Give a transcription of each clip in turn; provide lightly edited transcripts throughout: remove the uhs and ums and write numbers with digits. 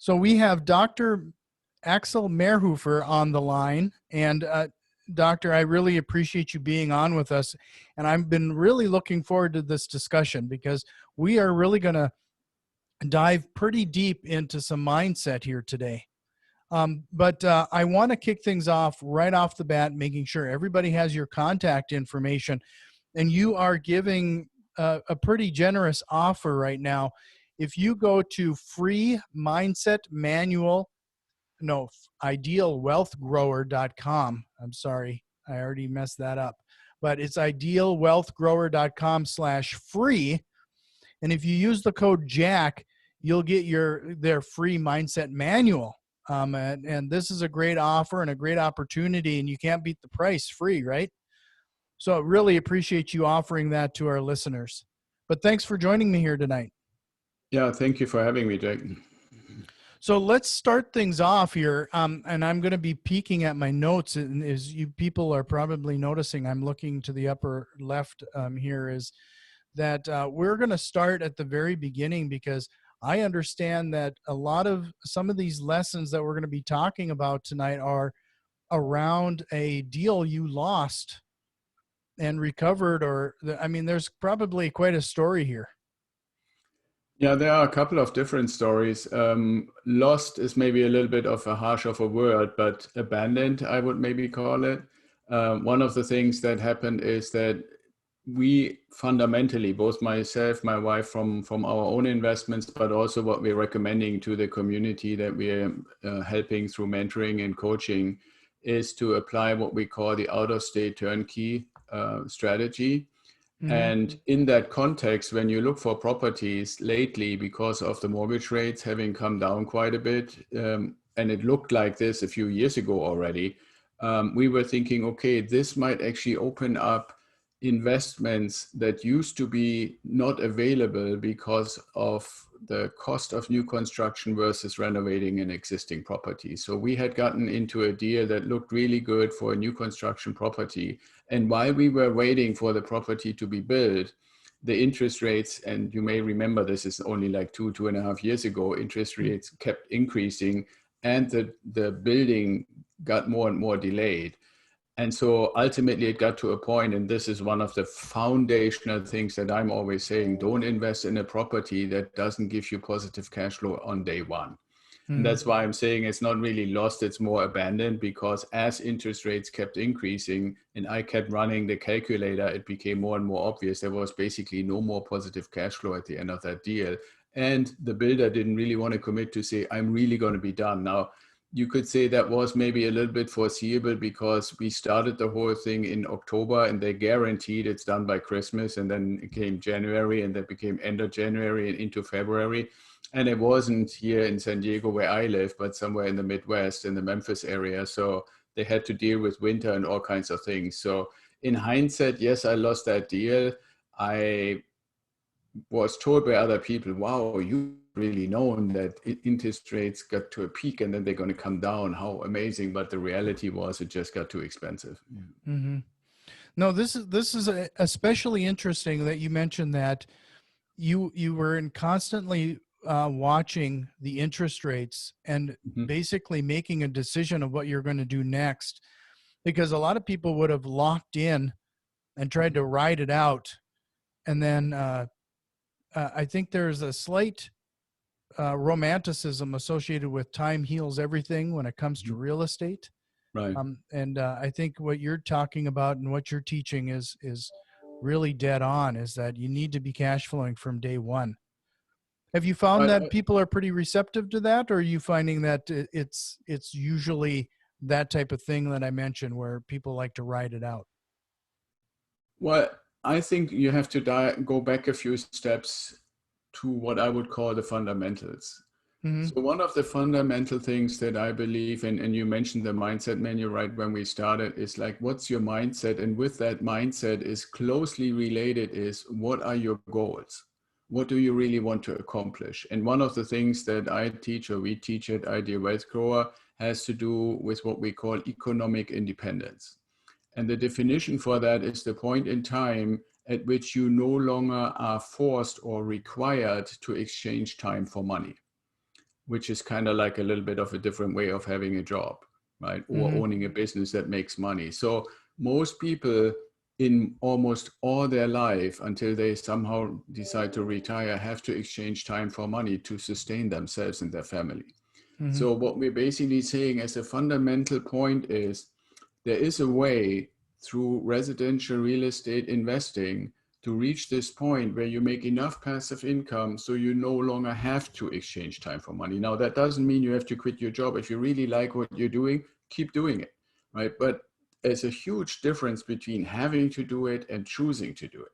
So we have Dr. Axel Meierhoefer on the line. And Doctor, I really appreciate you being on with us. And I've been really looking forward to this discussion because we are really going to dive pretty deep into some mindset here today. But I want to kick things off right off the bat, making sure everybody has your contact information. And you are giving a pretty generous offer right now. If you go to free mindset manual, no, idealwealthgrower.com. I'm sorry, I already messed that up. But it's idealwealthgrower.com/free. And if you use the code Jack, you'll get their free mindset manual. And this is a great offer and a great opportunity, and you can't beat the price. Free, right? So I really appreciate you offering that to our listeners. But thanks for joining me here tonight. Yeah, thank you for having me, Jack. So let's start things off here. And I'm going to be peeking at my notes. And as you people are probably noticing, I'm looking to the upper left here, is that we're going to start at the very beginning, because I understand that some of these lessons that we're going to be talking about tonight are around a deal you lost and recovered, there's probably quite a story here. Yeah, there are a couple of different stories. Lost is maybe a little bit of a harsh of a word, but abandoned, I would maybe call it. One of the things that happened is that we fundamentally, both myself, my wife, from our own investments, but also what we're recommending to the community that we're helping through mentoring and coaching, is to apply what we call the out-of-state turnkey strategy. Mm-hmm. And in that context, when you look for properties lately, because of the mortgage rates having come down quite a bit, and it looked like this a few years ago already, we were thinking, okay, this might actually open up investments that used to be not available because of the cost of new construction versus renovating an existing property. So we had gotten into a deal that looked really good for a new construction property. And while we were waiting for the property to be built, the interest rates, and you may remember this is only like 2.5 years ago, interest rates kept increasing and the building got more and more delayed. And so ultimately it got to a point, and this is one of the foundational things that I'm always saying, don't invest in a property that doesn't give you positive cash flow on day one. Mm-hmm. And that's why I'm saying it's not really lost, it's more abandoned, because as interest rates kept increasing and I kept running the calculator, it became more and more obvious there was basically no more positive cash flow at the end of that deal. And the builder didn't really want to commit to say, I'm really going to be done. Now, you could say that was maybe a little bit foreseeable, because we started the whole thing in October and they guaranteed it's done by Christmas, and then it came January, and that became end of January and into February. And it wasn't here in San Diego where I live, but somewhere in the Midwest, in the Memphis area. So they had to deal with winter and all kinds of things. So in hindsight, yes, I lost that deal. I was told by other people, wow, you really known that interest rates got to a peak and then they're going to come down. How amazing. But the reality was it just got too expensive. Mm-hmm. No, this is especially interesting that you mentioned that you were constantly watching the interest rates and basically making a decision of what you're going to do next, because a lot of people would have locked in and tried to ride it out. And then I think there's a slight romanticism associated with time heals everything when it comes to real estate. Right. And I think what you're talking about and what you're teaching is really dead on, is that you need to be cash flowing from day one. Have you found that people are pretty receptive to that, or are you finding that it's usually that type of thing that I mentioned where people like to ride it out? Well, I think you have to go back a few steps to what I would call the fundamentals. Mm-hmm. So one of the fundamental things that I believe in, and you mentioned the mindset menu right when we started, is like, what's your mindset? And with that mindset is closely related is, what are your goals? What do you really want to accomplish? And one of the things that I teach, or we teach at Ideal Wealth Grower, has to do with what we call economic independence. And the definition for that is the point in time at which you no longer are forced or required to exchange time for money. which is kind of like a little bit of a different way of having a job, right? Or Mm-hmm. owning a business that makes money. So most people in almost all their life until they somehow decide to retire have to exchange time for money to sustain themselves and their family. Mm-hmm. So what we're basically saying as a fundamental point is there is a way through residential real estate investing to reach this point where you make enough passive income so you no longer have to exchange time for money. Now, that doesn't mean you have to quit your job. If you really like what you're doing, keep doing it, right? But there's a huge difference between having to do it and choosing to do it,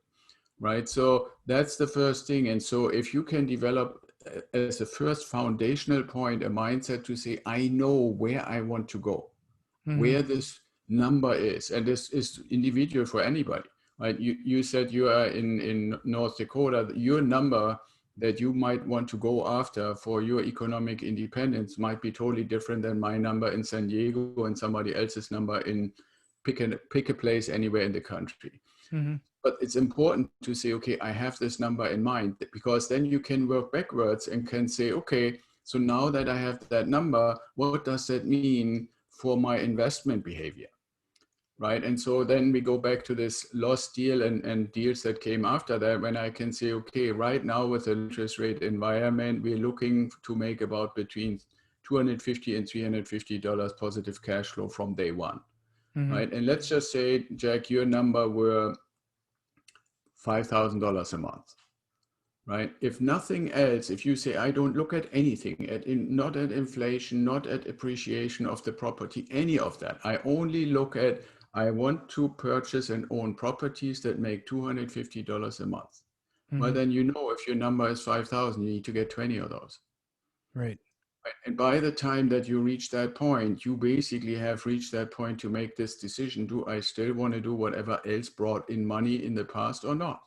right? So that's the first thing. And so if you can develop as a first foundational point, a mindset to say, I know where I want to go, Mm-hmm. where this number is, and this is individual for anybody, right? You said you are in North Dakota. Your number that you might want to go after for your economic independence might be totally different than my number in San Diego and somebody else's number in pick a place anywhere in the country. Mm-hmm. But it's important to say, okay, I have this number in mind, because then you can work backwards and can say, okay, so now that I have that number, what does that mean for my investment behavior, right? And so then we go back to this lost deal and deals that came after that, when I can say, okay, right now with the interest rate environment, we're looking to make about between $250 and $350 positive cash flow from day one, Mm-hmm. right? And let's just say, Jack, your number were $5,000 a month, right? If nothing else, if you say, I don't look at anything, not at inflation, not at appreciation of the property, any of that. I only look at, I want to purchase and own properties that make $250 a month. Well, Mm-hmm. then you know if your number is 5,000, you need to get 20 of those. Right. Right? And by the time that you reach that point, you basically have reached that point to make this decision. Do I still want to do whatever else brought in money in the past or not?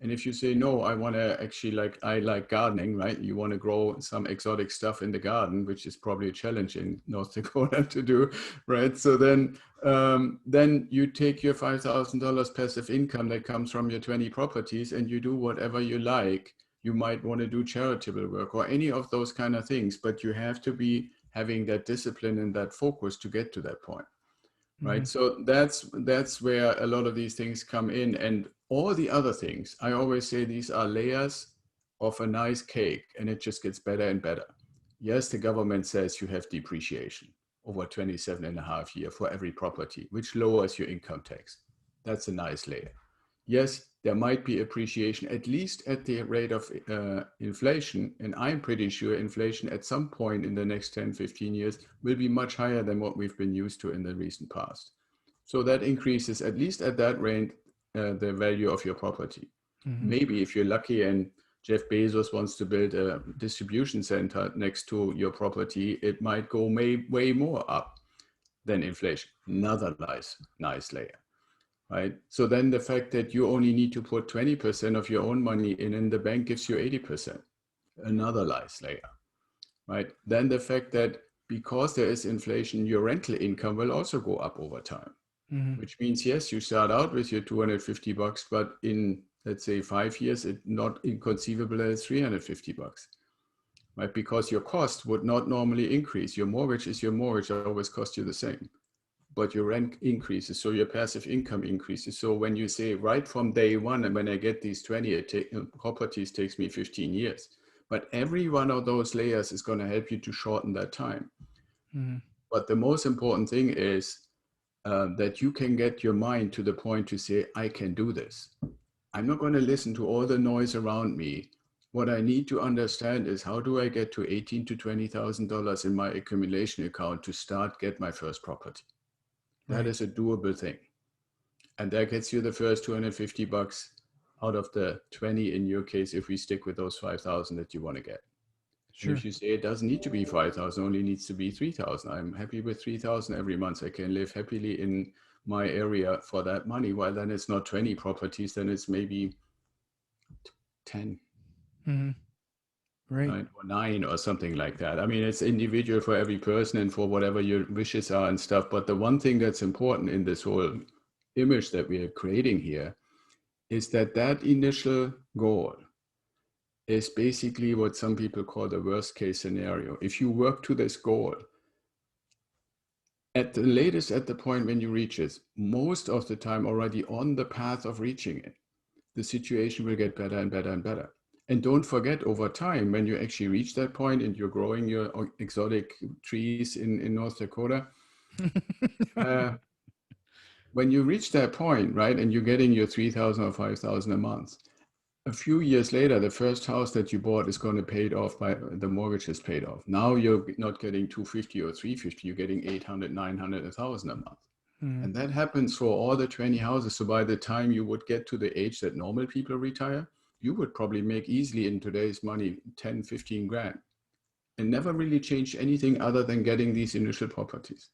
And if you say, no, I want to actually I like gardening, right? You want to grow some exotic stuff in the garden, which is probably a challenge in North Dakota to do, right? So then you take your $5,000 passive income that comes from your 20 properties and you do whatever you like. You might want to do charitable work or any of those kind of things, but you have to be having that discipline and that focus to get to that point. Mm-hmm. Right. So that's where a lot of these things come in. And all the other things, I always say these are layers of a nice cake, and it just gets better and better. Yes, the government says you have depreciation over 27 and a half years for every property, which lowers your income tax. That's a nice layer. Yes, there might be appreciation, at least at the rate of inflation. And I'm pretty sure inflation at some point in the next 10, 15 years will be much higher than what we've been used to in the recent past. So that increases, at least at that range, the value of your property. Mm-hmm. Maybe if you're lucky and Jeff Bezos wants to build a distribution center next to your property, it might go way more up than inflation. Another nice layer. Right. So then the fact that you only need to put 20% of your own money in and the bank gives you 80%, another nice layer. Right. Then the fact that because there is inflation, your rental income will also go up over time, Mm-hmm. which means, yes, you start out with your $250, but in, let's say, 5 years, it's not inconceivable that it's $350, right? Because your cost would not normally increase. Your mortgage is your mortgage, it always costs you the same, but your rent increases, so your passive income increases. So when you say right from day one, and when I get these 20 properties takes me 15 years, but every one of those layers is going to help you to shorten that time. Mm-hmm. But the most important thing is that you can get your mind to the point to say, I can do this. I'm not going to listen to all the noise around me. What I need to understand is, how do I get to $18,000 to $20,000 in my accumulation account to get my first property? That Right. is a doable thing. And that gets you the first $250 out of the 20 in your case, if we stick with those 5,000 that you want to get. And Sure. if you say it doesn't need to be 5,000, only needs to be 3,000, I'm happy with 3,000 every month. I can live happily in my area for that money. Well, then it's not 20 properties, then it's maybe 10. Mm-hmm. Right. Right, or 9 or something like that. I mean, it's individual for every person and for whatever your wishes are and stuff. But the one thing that's important in this whole image that we are creating here is that initial goal is basically what some people call the worst case scenario. If you work to this goal, at the latest, at the point when you reach it, most of the time already on the path of reaching it, the situation will get better and better and better. And don't forget, over time, when you actually reach that point and you're growing your exotic trees in North Dakota, when you reach that point, right, and you're getting your 3,000 or 5,000 a month, a few years later, the first house that you bought is going to pay it off by the mortgage is paid off. Now you're not getting 250 or 350, you're getting 800, 900, 1,000 a month. And that happens for all the 20 houses. So by the time you would get to the age that normal people retire, you would probably make easily in today's money 10, 15 grand and never really change anything other than getting these initial properties.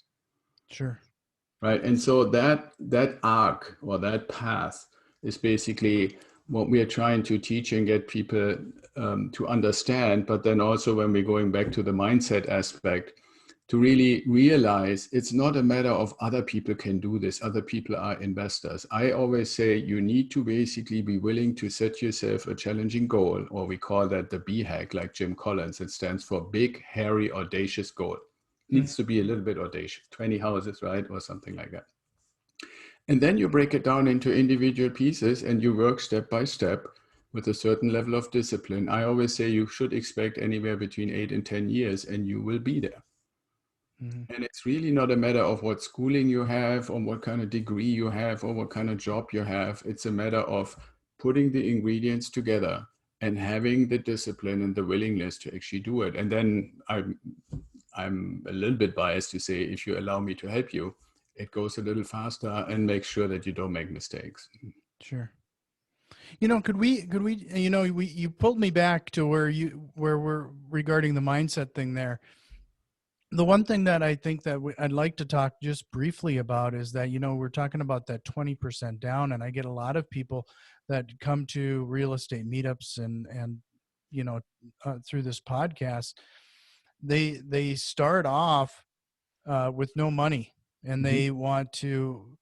Sure. Right. And so that arc or that path is basically what we are trying to teach and get people to understand. But then also when we're going back to the mindset aspect, to really realize it's not a matter of other people can do this, other people are investors. I always say you need to basically be willing to set yourself a challenging goal, or we call that the BHAG, like Jim Collins. It stands for big, hairy, audacious goal. Needs to be a little bit audacious, 20 houses, right? Or something like that. And then you break it down into individual pieces and you work step by step with a certain level of discipline. I always say you should expect anywhere between 8 and 10 years and you will be there. And it's really not a matter of what schooling you have or what kind of degree you have or what kind of job you have. It's a matter of putting the ingredients together and having the discipline and the willingness to actually do it. And then I'm a little bit biased to say, if you allow me to help you, it goes a little faster and make sure that you don't make mistakes. Sure. Could we, you pulled me back to where we're regarding the mindset thing there. The one thing that I think that I'd like to talk just briefly about is that, we're talking about that 20% down, and I get a lot of people that come to real estate meetups and through this podcast, they start off with no money, and they want to,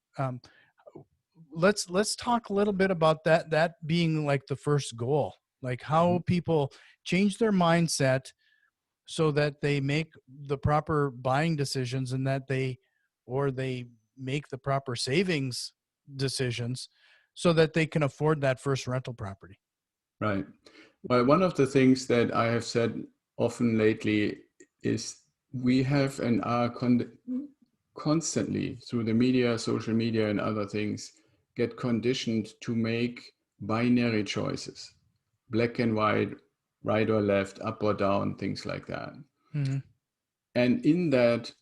let's talk a little bit about that being like the first goal, like how people change their mindset so that they make the proper buying decisions and that they make the proper savings decisions so that they can afford that first rental property. Right. Well, one of the things that I have said often lately is we have and are constantly through the media, social media and other things get conditioned to make binary choices, black and white, right or left, up or down, things like that. And in that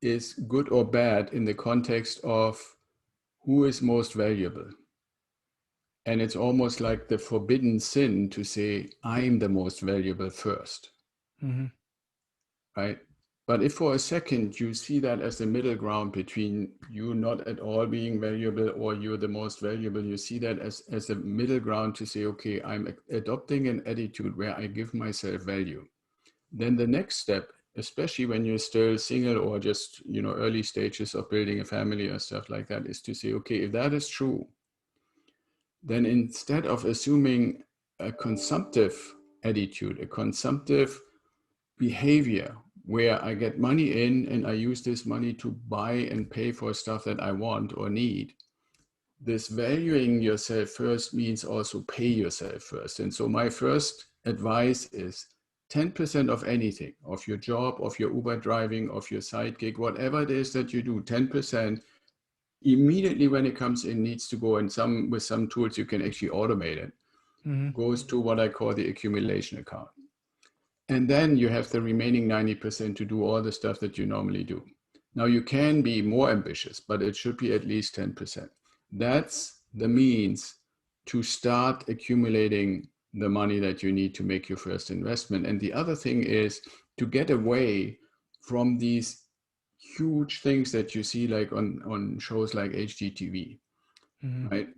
is good or bad in the context of who is most valuable. And it's almost like the forbidden sin to say, I'm the most valuable first. Right? But if for a second you see that as the middle ground between you not at all being valuable or you're the most valuable, you see that as a middle ground to say, okay, I'm adopting an attitude where I give myself value. Then the next step, especially when you're still single or just, early stages of building a family or stuff like that, is to say, okay, if that is true, then instead of assuming a consumptive attitude, a consumptive behavior where I get money in and I use this money to buy and pay for stuff that I want or need, this valuing yourself first means also pay yourself first. And so my first advice is 10% of anything, of your job, of your Uber driving, of your side gig, whatever it is that you do, 10% immediately when it comes in needs to go, and with some tools you can actually automate it, goes to what I call the accumulation account. And then you have the remaining 90% to do all the stuff that you normally do. Now you can be more ambitious, but it should be at least 10%. That's the means to start accumulating the money that you need to make your first investment. And the other thing is to get away from these huge things that you see like on shows like HGTV, right?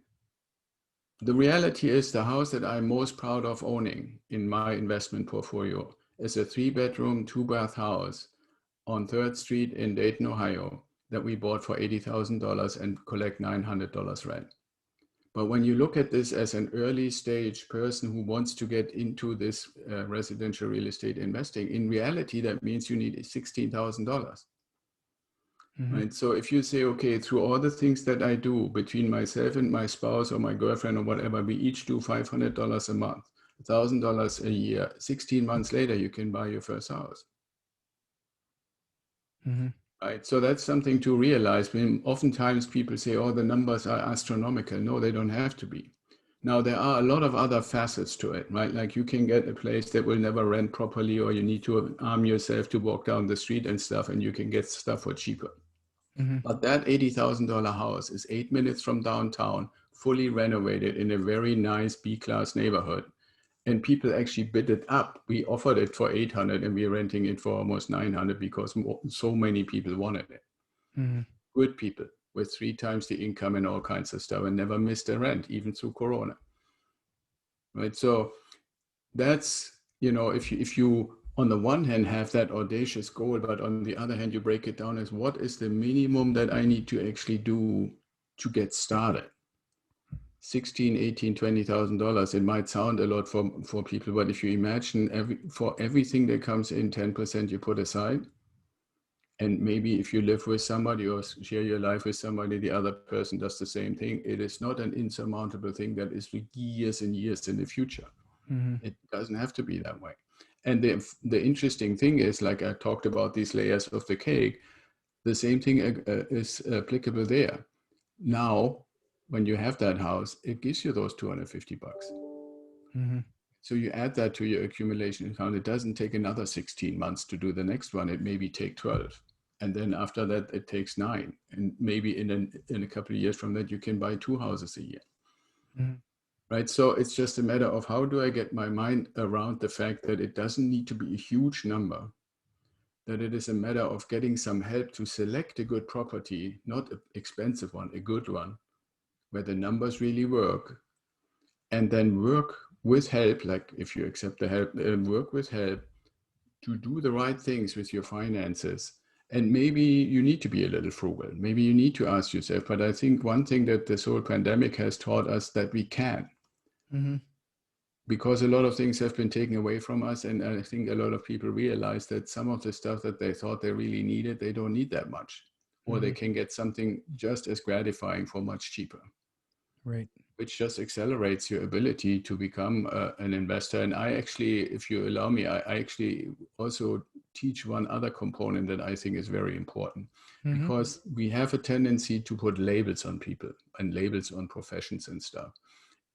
The reality is the house that I'm most proud of owning in my investment portfolio is a 3-bedroom, 2-bath house on 3rd Street in Dayton, Ohio, that we bought for $80,000 and collect $900 rent. But when you look at this as an early stage person who wants to get into this residential real estate investing, in reality, that means you need $16,000. Mm-hmm. Right. So if you say, okay, through all the things that I do between myself and my spouse or my girlfriend or whatever, we each do $500 a month, $1,000 a year, 16 months later, you can buy your first house. Mm-hmm. Right. So that's something to realize. When oftentimes people say, oh, the numbers are astronomical. No, they don't have to be. Now, there are a lot of other facets to it, right? Like you can get a place that will never rent properly, or you need to arm yourself to walk down the street and stuff, and you can get stuff for cheaper. Mm-hmm. But that $80,000 house is 8 minutes from downtown, fully renovated in a very nice B-class neighborhood. And people actually bid it up. We offered it for 800 and we're renting it for almost 900 because so many people wanted it. Mm-hmm. Good people with 3 times the income and all kinds of stuff and never missed a rent, even through Corona. Right. So that's, if you on the one hand have that audacious goal, but on the other hand, you break it down as what is the minimum that I need to actually do to get started. 16, 18, $20,000. It might sound a lot for people, but if you imagine for everything that comes in, 10% you put aside, and maybe if you live with somebody or share your life with somebody, the other person does the same thing. It is not an insurmountable thing that is for years and years in the future. Mm-hmm. It doesn't have to be that way. And the interesting thing is, like I talked about these layers of the cake, the same thing is applicable there. Now, when you have that house, it gives you those $250. Mm-hmm. So you add that to your accumulation account. It doesn't take another 16 months to do the next one. It maybe take 12. And then after that, it takes 9. And maybe in a couple of years from that, you can buy 2 houses a year. Mm-hmm. Right. So it's just a matter of how do I get my mind around the fact that it doesn't need to be a huge number, that it is a matter of getting some help to select a good property, not an expensive one, a good one, where the numbers really work, and then work with help, like if you accept the help, work with help to do the right things with your finances. And maybe you need to be a little frugal. Maybe you need to ask yourself, but I think one thing that this whole pandemic has taught us that we can. Mm-hmm. Because a lot of things have been taken away from us. And I think a lot of people realize that some of the stuff that they thought they really needed, they don't need that much, or Mm-hmm. they can get something just as gratifying for much cheaper, Right. which just accelerates your ability to become an investor. And I actually, if you allow me, I actually also teach one other component that I think is very important, Mm-hmm. because we have a tendency to put labels on people and labels on professions and stuff.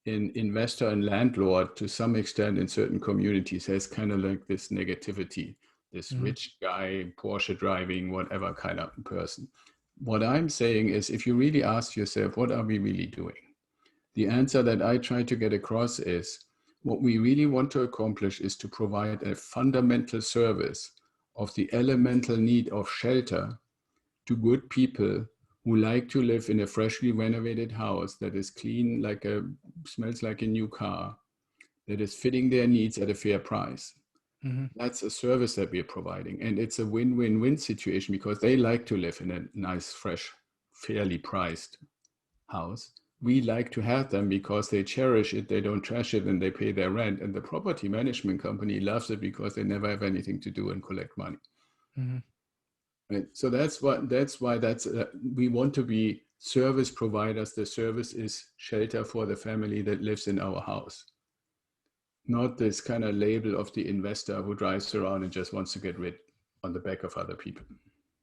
In investor and landlord, to some extent in certain communities, has kind of like this negativity, this Mm-hmm. rich guy, Porsche driving, whatever kind of person. What I'm saying is, if you really ask yourself, what are we really doing? The answer that I try to get across is, what we really want to accomplish is to provide a fundamental service of the elemental need of shelter to good people who like to live in a freshly renovated house that is clean, smells like a new car, that is fitting their needs at a fair price. Mm-hmm. That's a service that we're providing. And it's a win-win-win situation, because they like to live in a nice, fresh, fairly priced house. We like to have them because they cherish it, they don't trash it, and they pay their rent. And the property management company loves it because they never have anything to do and collect money. Mm-hmm. Right. So that's why we want to be service providers. The service is shelter for the family that lives in our house, not this kind of label of the investor who drives around and just wants to get rid on the back of other people.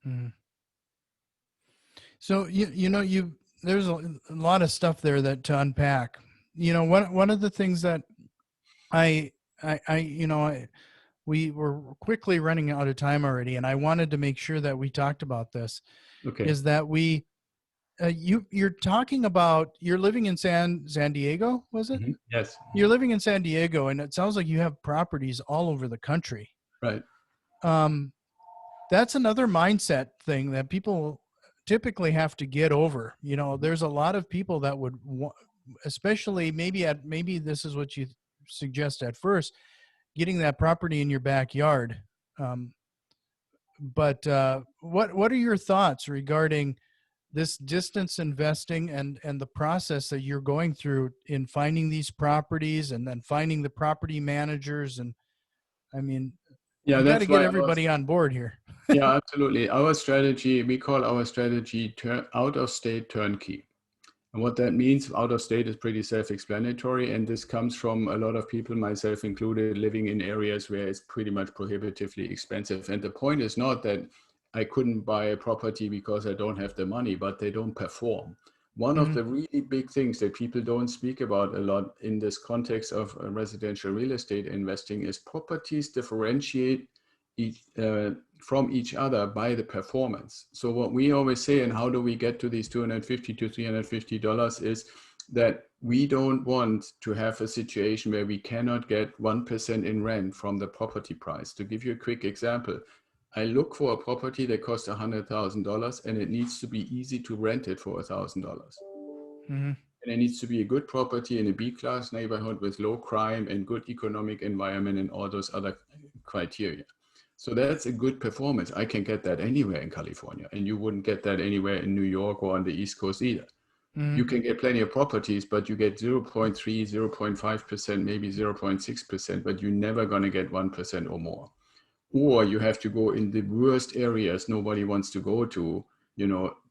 Mm-hmm. So there's a lot of stuff there that to unpack. One of the things that I we were quickly running out of time already, and I wanted to make sure that we talked about this. Okay. Is that you're talking about, you're living in San Diego, was it? Mm-hmm. Yes. You're living in San Diego, and it sounds like you have properties all over the country. Right. That's another mindset thing that people typically have to get over. There's a lot of people that would, especially maybe this is what you suggest at first, getting that property in your backyard. But what are your thoughts regarding this distance investing and the process that you're going through in finding these properties and then finding the property managers. And I mean, Yeah, you got to that's get why I was. everybody on board here. Yeah, absolutely. Our strategy, we call our strategy out of state turnkey. And what that means, out of state, is pretty self-explanatory. And this comes from a lot of people, myself included, living in areas where it's pretty much prohibitively expensive. And the point is not that I couldn't buy a property because I don't have the money, but they don't perform. One of Mm-hmm. the really big things that people don't speak about a lot in this context of residential real estate investing is properties differentiate from each other by the performance. So what we always say, and how do we get to these $250 to $350, is that we don't want to have a situation where we cannot get 1% in rent from the property price. To give you a quick example, I look for a property that costs $100,000 and it needs to be easy to rent it for $1,000. Mm-hmm. And it needs to be a good property in a B-class neighborhood with low crime and good economic environment and all those other criteria. So that's a good performance. I can get that anywhere in California, and you wouldn't get that anywhere in New York or on the East Coast either. Mm-hmm. You can get plenty of properties, but you get 0.3, 0.5%, maybe 0.6%, but you're never going to get 1% or more. Or you have to go in the worst areas nobody wants to go to,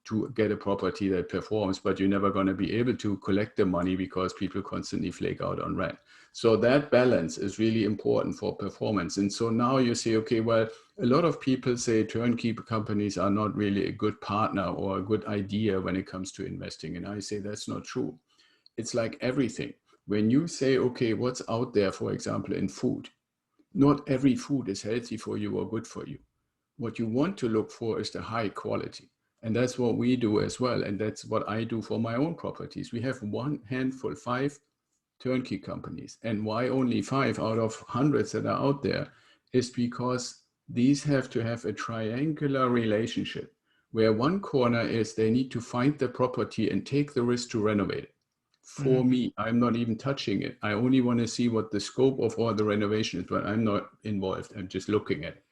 to get a property that performs, but you're never going to be able to collect the money because people constantly flake out on rent. So that balance is really important for performance. And so now you say, okay, well, a lot of people say turnkey companies are not really a good partner or a good idea when it comes to investing. And I say that's not true. It's like everything. When you say, okay, what's out there, for example, in food, not every food is healthy for you or good for you. What you want to look for is the high quality. And that's what we do as well. And that's what I do for my own properties. We have one handful, 5 turnkey companies. And why only 5 out of hundreds that are out there is because these have to have a triangular relationship where one corner is they need to find the property and take the risk to renovate it. For Mm-hmm. me, I'm not even touching it. I only want to see what the scope of all the renovation is, but I'm not involved. I'm just looking at it.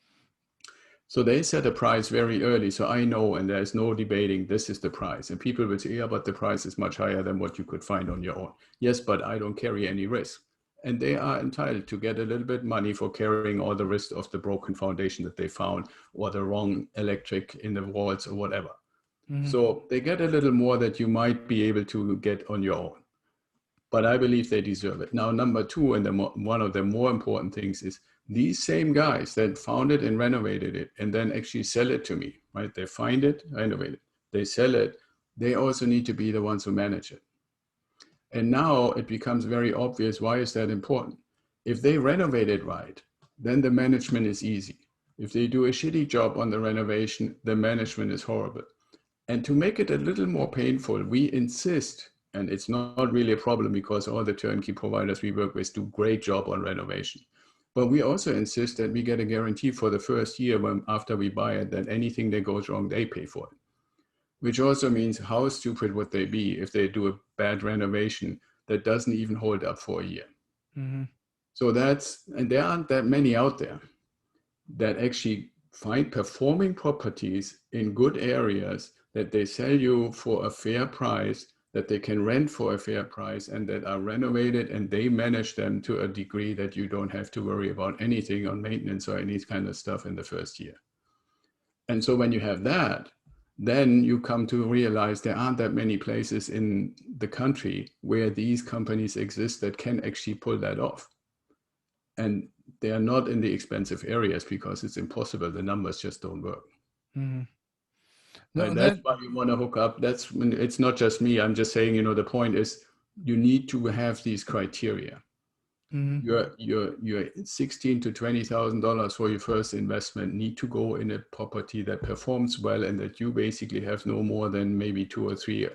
So they set a price very early. So I know, and there's no debating, this is the price. And people will say, yeah, but the price is much higher than what you could find on your own. Yes, but I don't carry any risk. And they are entitled to get a little bit money for carrying all the risk of the broken foundation that they found or the wrong electric in the walls or whatever. Mm-hmm. So they get a little more that you might be able to get on your own. But I believe they deserve it. Now, number 2, and one of the more important things is these same guys that found it and renovated it and then actually sell it to me, right? They find it, renovate it, they sell it. They also need to be the ones who manage it. And now it becomes very obvious, why is that important? If they renovate it right, then the management is easy. If they do a shitty job on the renovation, the management is horrible. And to make it a little more painful, we insist, and it's not really a problem because all the turnkey providers we work with do a great job on renovation. But we also insist that we get a guarantee for the first year after we buy it that anything that goes wrong, they pay for it. Which also means how stupid would they be if they do a bad renovation that doesn't even hold up for a year. Mm-hmm. So and there aren't that many out there that actually find performing properties in good areas that they sell you for a fair price, that they can rent for a fair price, and that are renovated and they manage them to a degree that you don't have to worry about anything on maintenance or any kind of stuff in the first year. And so when you have that, then you come to realize there aren't that many places in the country where these companies exist that can actually pull that off. And they are not in the expensive areas because it's impossible. The numbers just don't work. Mm-hmm. No, And that's why you want to hook up. It's not just me. I'm just saying, the point is you need to have these criteria. Mm-hmm. Your $16,000 to $20,000 for your first investment need to go in a property that performs well and that you basically have no more than maybe 2 or 3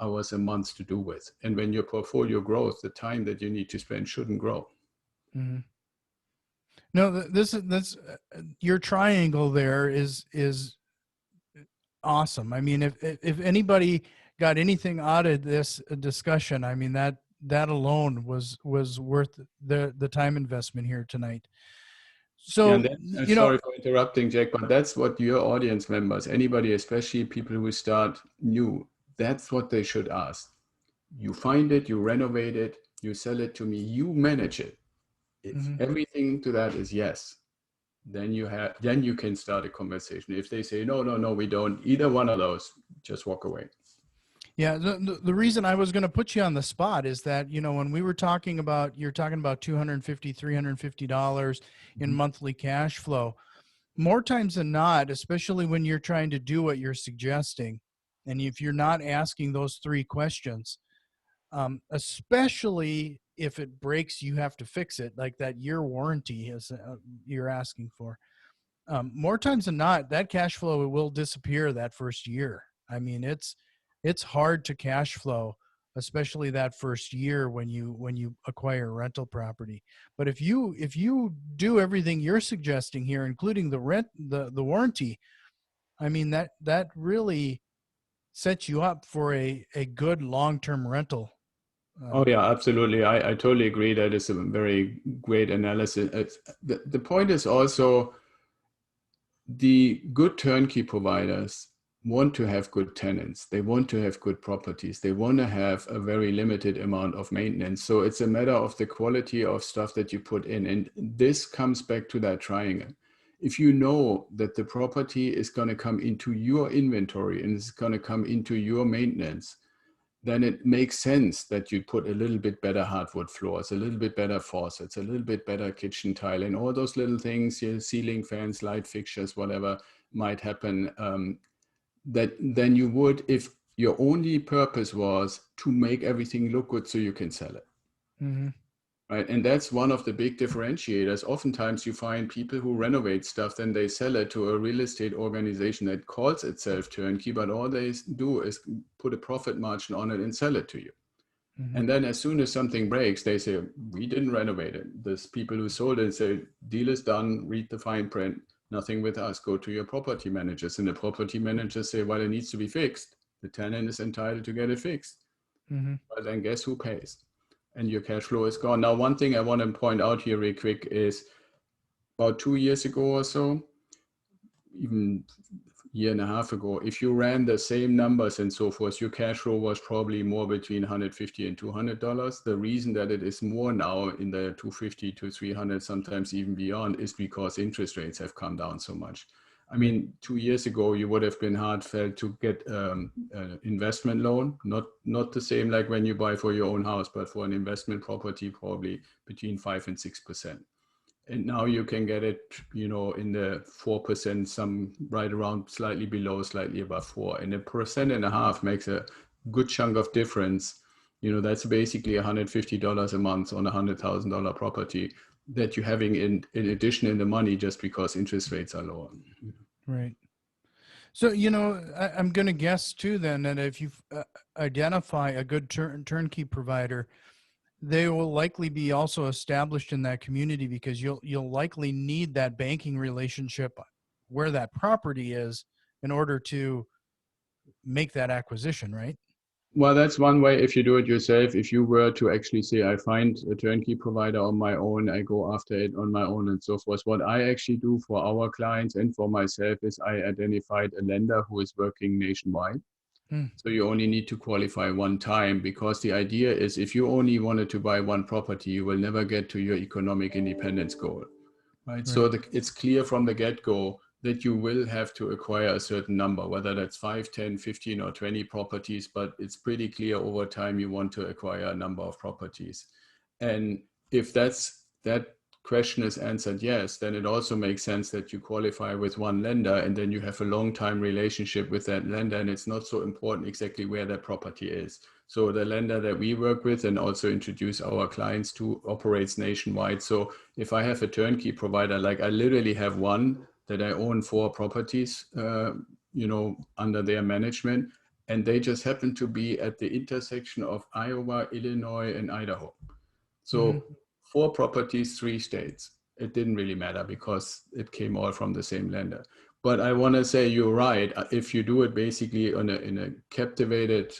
hours a month to do with. And when your portfolio grows, the time that you need to spend shouldn't grow. Mm-hmm. No, that's your triangle there is awesome. I mean, if anybody got anything out of this discussion, I mean that alone was worth the time investment here tonight. Yeah, So, and that's, I'm you know, sorry for interrupting, Jack, but that's what your audience members, anybody, especially people who start new, that's what they should ask. You find it, you renovate it, you sell it to me, you manage it. If mhm. everything to that is yes, then you can start a conversation. If they say no, no, no, we don't, either one of those, just walk away. Yeah, the reason I was going to put you on the spot is that, when we were talking about, you're talking about $250, $350 in Mhm. monthly cash flow, more times than not, especially when you're trying to do what you're suggesting, and if you're not asking those three questions, especially if it breaks, you have to fix it, like that year warranty is you're asking for. More times than not, that cash flow will disappear that first year. I mean, it's hard to cash flow, especially that first year when you acquire rental property. But if you do everything you're suggesting here, including the warranty, I mean that really sets you up for a good long-term rental. Oh Um, yeah, absolutely. I totally agree. That is a very great analysis. The point is also the good turnkey providers want to have good tenants. They want to have good properties. They want to have a very limited amount of maintenance. So it's a matter of the quality of stuff that you put in. And this comes back to that triangle. If you know that the property is going to come into your inventory and it's going to come into your maintenance, then it makes sense that you put a little bit better hardwood floors, a little bit better faucets, a little bit better kitchen tile, and all those little things, your ceiling fans, light fixtures, whatever might happen, that than you would if your only purpose was to make everything look good so you can sell it. mhm, Right. And that's one of the big differentiators. Oftentimes you find people who renovate stuff, then they sell it to a real estate organization that calls itself turnkey, but all they do is put a profit margin on it and sell it to you. mhm, And then as soon as something breaks, they say, we didn't renovate it. There's people who sold it and say, deal is done, read the fine print, nothing with us, go to your property managers. And the property managers say, well, it needs to be fixed. The tenant is entitled to get it fixed. mhm, But then guess who pays? And your cash flow is gone. Now, one thing I want to point out here real quick is about 2 years ago or so, even year and a half ago, if you ran the same numbers and so forth, your cash flow was probably more between $150 and $200. The reason that it is more now in the 250 to 300, sometimes even beyond, is because interest rates have come down so much. I mean, 2 years ago, you would have been hard felt to get an investment loan, not the same like when you buy for your own house, but for an investment property, probably between 5 and 6%. And now you can get it, in the 4%, some right around slightly below, slightly above 4. And 1.5% makes a good chunk of difference. That's basically $150 a month on a $100,000 property that you're having in addition in the money just because interest rates are lower. right. So, I'm going to guess too then that if you identify a good turnkey provider, they will likely be also established in that community because you'll likely need that banking relationship where that property is in order to make that acquisition, right? Well, that's one way if you do it yourself. If you were to actually say, I find a turnkey provider on my own, I go after it on my own and so forth. What I actually do for our clients and for myself is I identified a lender who is working nationwide. Hmm, So you only need to qualify one time because the idea is if you only wanted to buy one property, you will never get to your economic independence goal. Right. So right. it's clear from the get-go that you will have to acquire a certain number, whether that's 5, 10, 15, or 20 properties, but it's pretty clear over time you want to acquire a number of properties. And if that question is answered yes, then it also makes sense that you qualify with one lender and then you have a long time relationship with that lender, and it's not so important exactly where that property is. So the lender that we work with and also introduce our clients to operates nationwide. So if I have a turnkey provider, like I literally have one that I own 4 properties, under their management, and they just happen to be at the intersection of Iowa, Illinois, and Idaho. Hmm. So 4 properties, 3 states. It didn't really matter because it came all from the same lender. But I want to say you're right. If you do it basically in a captivated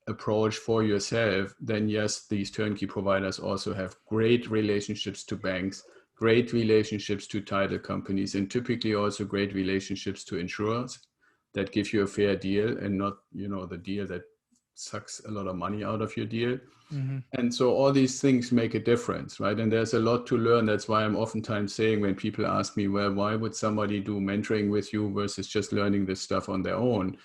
approach for yourself, then yes, these turnkey providers also have great relationships to banks. great relationships to title companies, and typically also great relationships to insurers that give you a fair deal and not, the deal that sucks a lot of money out of your deal. Mm-hmm. And so all these things make a difference, right? And there's a lot to learn. That's why I'm oftentimes saying, when people ask me, well, why would somebody do mentoring with you versus just learning this stuff on their own?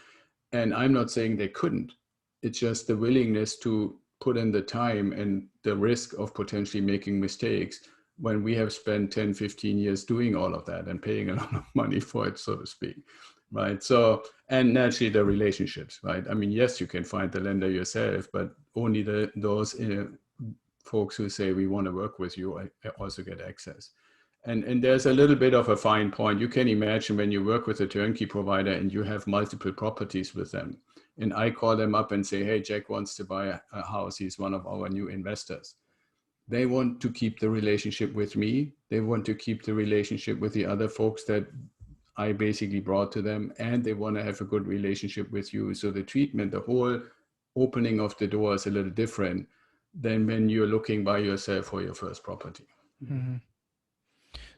And I'm not saying they couldn't. It's just the willingness to put in the time and the risk of potentially making mistakes when we have spent 10, 15 years doing all of that and paying a lot of money for it, so to speak. Right. So, and naturally the relationships, right? I mean, yes, you can find the lender yourself, but only those folks who say we want to work with you also get access. And there's a little bit of a fine point. You can imagine when you work with a turnkey provider and you have multiple properties with them, and I call them up and say, hey, Jack wants to buy a house. He's one of our new investors. They want to keep the relationship with me. They want to keep the relationship with the other folks that I basically brought to them, and they want to have a good relationship with you. So the treatment, the whole opening of the door is a little different than when you're looking by yourself for your first property. Mm-hmm.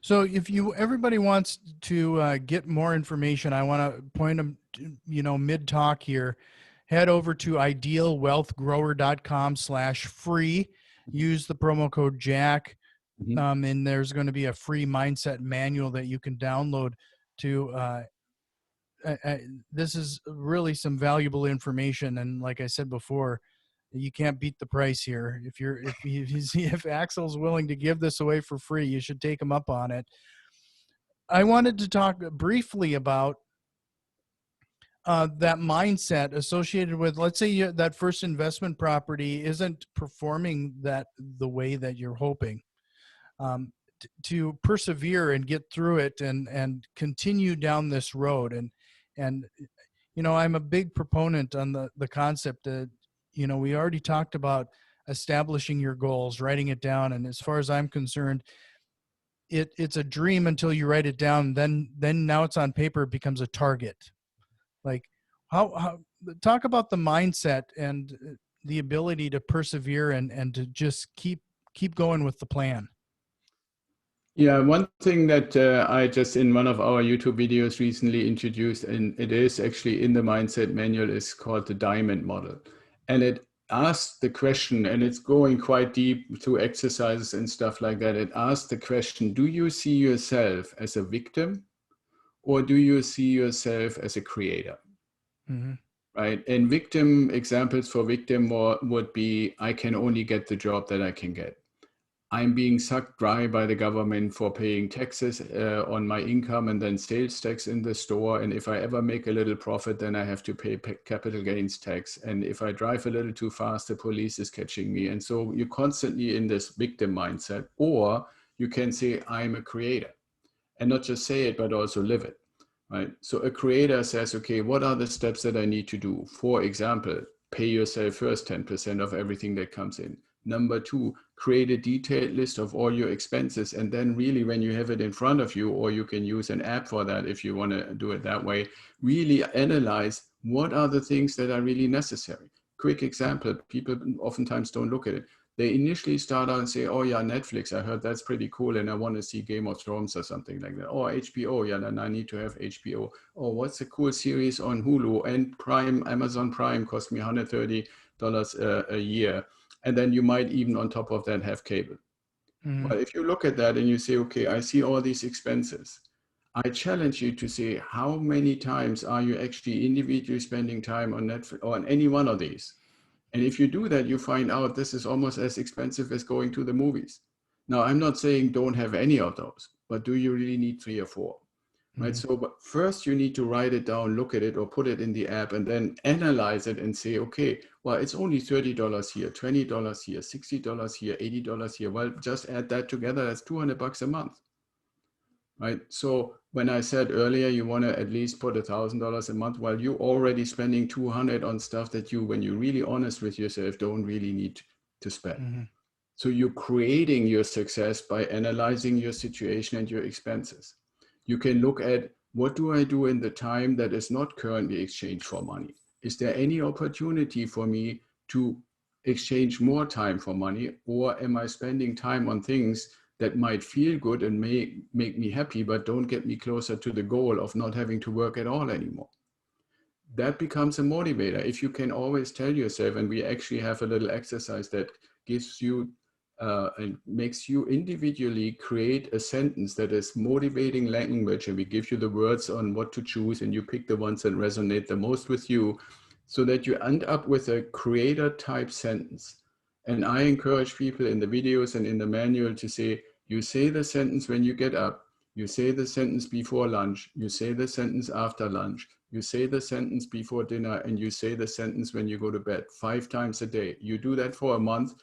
So if everybody wants to get more information, I want to point them, mid-talk here, head over to idealwealthgrower.com/free. Use the promo code Jack. Mm-hmm. And there's going to be a free mindset manual that you can download to this is really some valuable information. And like I said before, you can't beat the price here. If Axel's willing to give this away for free, you should take him up on it. I wanted to talk briefly about that mindset associated with, let's say that first investment property isn't performing the way that you're hoping. To persevere and get through it and continue down this road. And I'm a big proponent on the concept that, we already talked about establishing your goals, writing it down. And as far as I'm concerned, it's a dream until you write it down. Then now it's on paper, it becomes a target. Like how talk about the mindset and the ability to persevere and to just keep going with the plan. Yeah, one thing that I just in one of our YouTube videos recently introduced, and it is actually in the mindset manual, is called the diamond model. And it asks the question, and it's going quite deep through exercises and stuff like that. It asks the question, do you see yourself as a victim or do you see yourself as a creator? Mm-hmm. Right? And victim examples for victim would be, I can only get the job that I can get. I'm being sucked dry by the government for paying taxes on my income and then sales tax in the store. And if I ever make a little profit, then I have to pay capital gains tax. And if I drive a little too fast, the police is catching me. And so you're constantly in this victim mindset. Or you can say, I'm a creator. And not just say it, but also live it. Right? So a creator says, okay, what are the steps that I need to do? For example, pay yourself first 10% of everything that comes in. Number two, create a detailed list of all your expenses. And then really when you have it in front of you, or you can use an app for that if you want to do it that way, really analyze what are the things that are really necessary. Quick example, people oftentimes don't look at it. They initially start out and say, oh yeah, Netflix, I heard that's pretty cool and I want to see Game of Thrones or something like that. Or HBO, yeah, then I need to have HBO. Or what's a cool series on Hulu and Prime, Amazon Prime cost me $130 a year. And then you might even on top of that have cable. Mm-hmm. Well, if you look at that and you say, okay, I see all these expenses, I challenge you to say, how many times are you actually individually spending time on Netflix or on any one of these? And if you do that, you find out this is almost as expensive as going to the movies. Now, I'm not saying don't have any of those, but do you really need 3 or 4? Right. So but first you need to write it down, look at it or put it in the app and then analyze it and say, okay, well, it's only $30 here, $20 here, $60 here, $80 here. Well, just add that together. That's $200 a month. Right. So when I said earlier, you want to at least put $1,000 a month, while you're already spending 200 on stuff that you, when you're really honest with yourself, don't really need to spend. Mm-hmm. So you're creating your success by analyzing your situation and your expenses. You can look at, what do I do in the time that is not currently exchanged for money? Is there any opportunity for me to exchange more time for money? Or am I spending time on things that might feel good and may make me happy, but don't get me closer to the goal of not having to work at all anymore. That becomes a motivator. If you can always tell yourself, and we actually have a little exercise that gives you and makes you individually create a sentence that is motivating language, and we give you the words on what to choose, and you pick the ones that resonate the most with you, so that you end up with a creator type sentence. And I encourage people in the videos and in the manual to say, you say the sentence when you get up, you say the sentence before lunch, you say the sentence after lunch, you say the sentence before dinner, and you say the sentence when you go to bed 5 times a day. You do that for a month.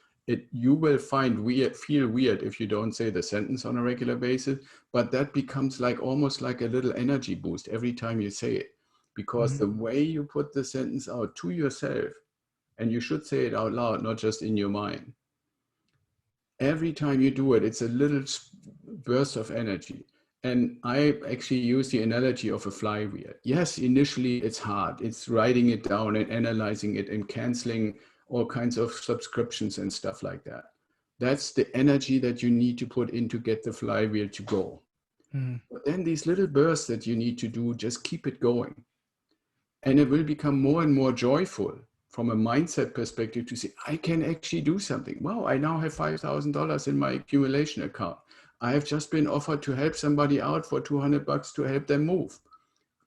You will feel weird if you don't say the sentence on a regular basis, but that becomes like almost like a little energy boost every time you say it, because the way you put the sentence out to yourself, and you should say it out loud, not just in your mind. Every time you do it, it's a little burst of energy. And I actually use the analogy of a flywheel. Yes, initially it's hard. It's writing it down and analyzing it and canceling all kinds of subscriptions and stuff like that. That's the energy that you need to put in to get the flywheel to go. But then these little bursts that you need to do, just keep it going. And it will become more and more joyful from a mindset perspective to say, I can actually do something. Wow, I now have $5,000 in my accumulation account. I have just been offered to help somebody out for $200 to help them move.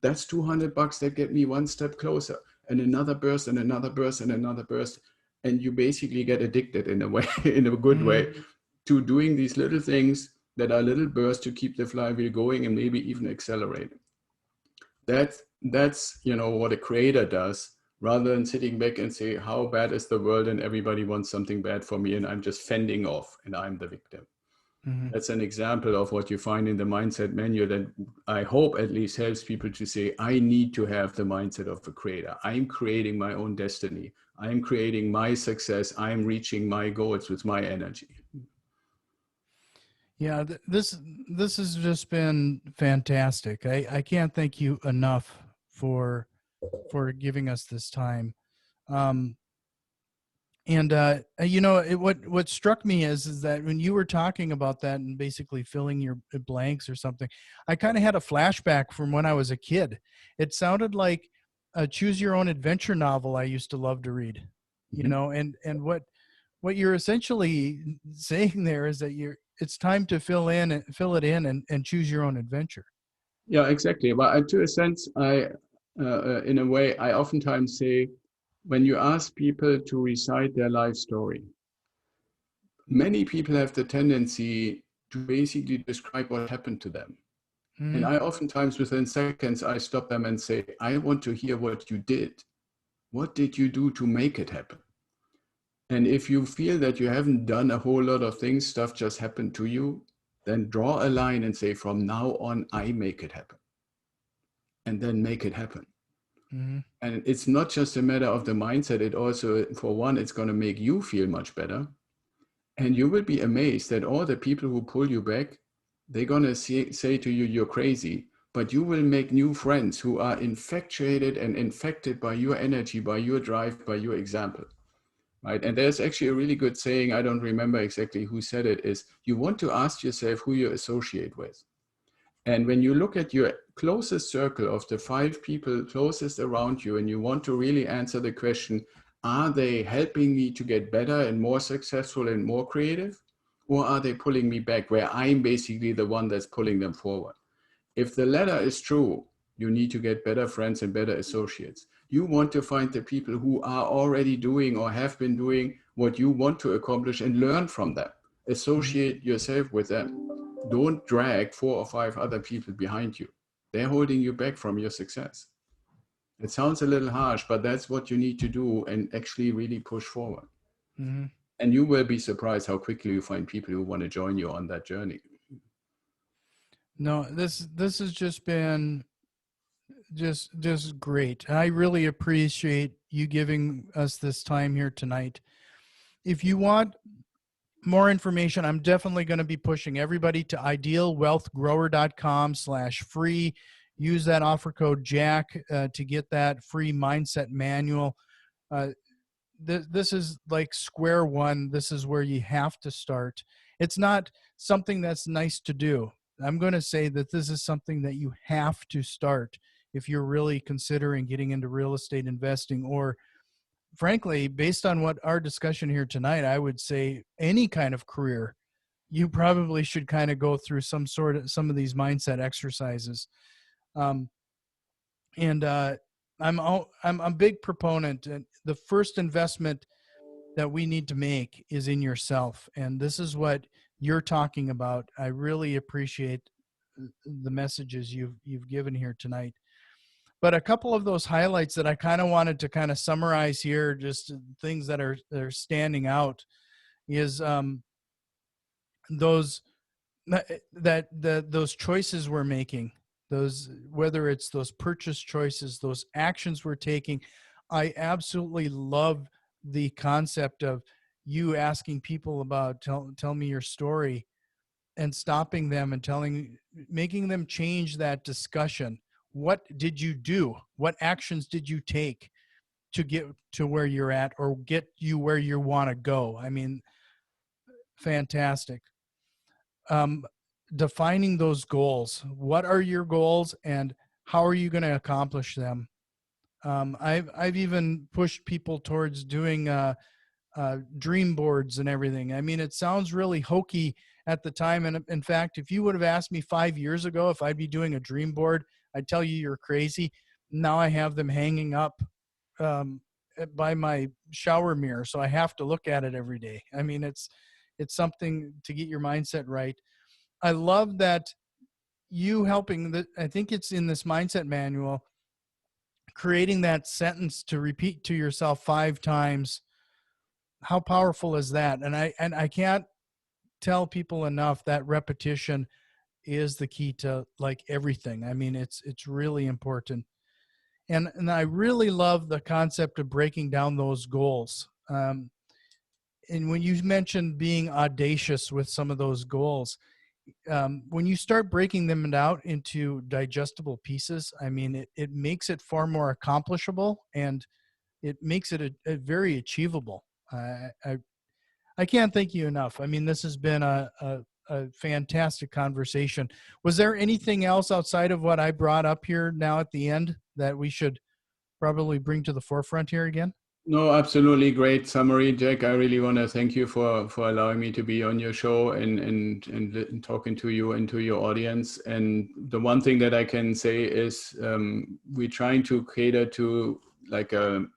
That's $200 that get me one step closer, and another burst and another burst and another burst. And you basically get addicted in a way, in a good way, to doing these little things that are little bursts to keep the flywheel going and maybe even accelerate. That's what a creator does, rather than sitting back and say, how bad is the world and everybody wants something bad for me and I'm just fending off and I'm the victim. That's an example of what you find in the mindset manual that I hope at least helps people to say, I need to have the mindset of a creator. I'm creating my own destiny. I'm creating my success. I'm reaching my goals with my energy. Yeah, this has just been fantastic. I can't thank you enough for giving us this time. What struck me is that when you were talking about that and basically filling your blanks or something, I kind of had a flashback from when I was a kid. It sounded like a choose your own adventure novel I used to love to read, and what you're essentially saying there is that it's time to fill it in and choose your own adventure. Yeah, exactly. But to a sense, in a way, I oftentimes say, when you ask people to recite their life story, many people have the tendency to basically describe what happened to them. And I oftentimes, within seconds, I stop them and say, I want to hear what you did. What did you do to make it happen? And if you feel that you haven't done a whole lot of things, stuff just happened to you, then draw a line and say, from now on, I make it happen. And then make it happen. And it's not just a matter of the mindset. It also, for one, it's going to make you feel much better. And you will be amazed that all the people who pull you back, they're going to say to you, you're crazy. But you will make new friends who are infatuated and infected by your energy, by your drive, by your example. Right? And there's actually a really good saying, I don't remember exactly who said it, is you want to ask yourself who you associate with. And when you look at your closest circle of the 5 people closest around you, and you want to really answer the question, are they helping me to get better and more successful and more creative? Or are they pulling me back, where I'm basically the one that's pulling them forward? If the latter is true, you need to get better friends and better associates. You want to find the people who are already doing or have been doing what you want to accomplish and learn from them. Associate yourself with them. Don't drag 4 or 5 other people behind you. They're holding you back from your success. It sounds a little harsh, but that's what you need to do and actually really push forward. And you will be surprised how quickly you find people who want to join you on that journey. No, this has just been just great. I really appreciate you giving us this time here tonight. If you want more information, I'm definitely going to be pushing everybody to idealwealthgrower.com/free. Use that offer code Jack to get that free mindset manual. This is like square one. This is where you have to start. it's not something that's nice to do. I'm going to say that this is something that you have to start if you're really considering getting into real estate investing, or frankly, based on what our discussion here tonight, I would say any kind of career, you probably should kind of go through some of these mindset exercises. Um, and I'm a big proponent. And the first investment that we need to make is in yourself, and this is what you're talking about. I really appreciate the messages you've given here tonight. But a couple of those highlights that I kind of wanted to kind of summarize here, just things that are standing out, is those those choices we're making, those, whether it's those purchase choices, those actions we're taking. I absolutely love the concept of you asking people about, tell me your story, and stopping them and making them change that discussion. What did you do? What actions did you take to get to where you're at, or get you where you want to go? I mean, fantastic. um, Defining those goals. What are your goals, and how are you going to accomplish them? I've even pushed people towards doing dream boards and everything. I mean, it sounds really hokey at the time, and in fact, if you would have asked me 5 years ago if I'd be doing a dream board, I'd tell you you're crazy. Now I have them hanging up um, by my shower mirror, so I have to look at it every day. I mean, it's something to get your mindset right. I love that you helping the, I think it's in this mindset manual, creating that sentence to repeat to yourself 5 times. How powerful is that? And I can't tell people enough that repetition is the key to like everything. I mean, it's really important. And I really love the concept of breaking down those goals. And when you mentioned being audacious with some of those goals, when you start breaking them out into digestible pieces, I mean, it makes it far more accomplishable, and it makes it a very achievable. I can't thank you enough. I mean, this has been a fantastic conversation. Was there anything else outside of what I brought up here now at the end that we should probably bring to the forefront here again? No, absolutely great summary, Jack. I really want to thank you for allowing me to be on your show and talking to you and to your audience. And the one thing that I can say is we're trying to cater to like a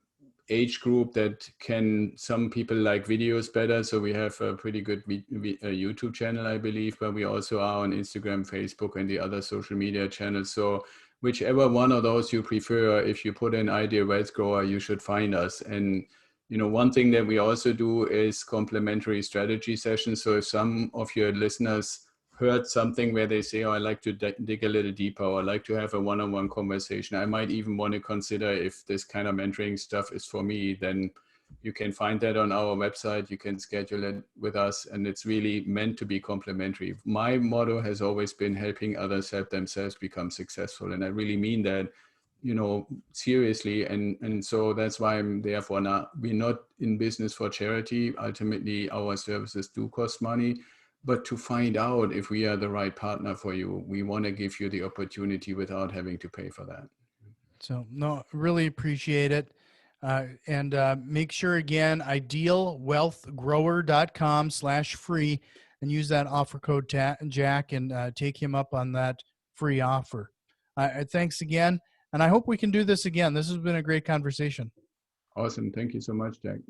age group that can, some people like videos better. So we have a pretty good YouTube channel, I believe, but we also are on Instagram, Facebook, and the other social media channels. So whichever one of those you prefer, if you put in Ideal Wealth Grower, you should find us. And you know, one thing that we also do is complementary strategy sessions. So if some of your listeners heard something where they say, oh, I like to dig a little deeper, or I like to have a one-on-one conversation, I might even want to consider if this kind of mentoring stuff is for me, then you can find that on our website. You can schedule it with us, and it's really meant to be complementary. My motto has always been helping others help themselves become successful. And I really mean that, you know, seriously. And so that's why I'm therefore not, we're not in business for charity. Ultimately, our services do cost money. But to find out if we are the right partner for you, we want to give you the opportunity without having to pay for that. So, no, really appreciate it. And make sure, again, idealwealthgrower.com/free, and use that offer code Jack, and take him up on that free offer. Thanks again. And I hope we can do this again. This has been a great conversation. Awesome. Thank you so much, Jack.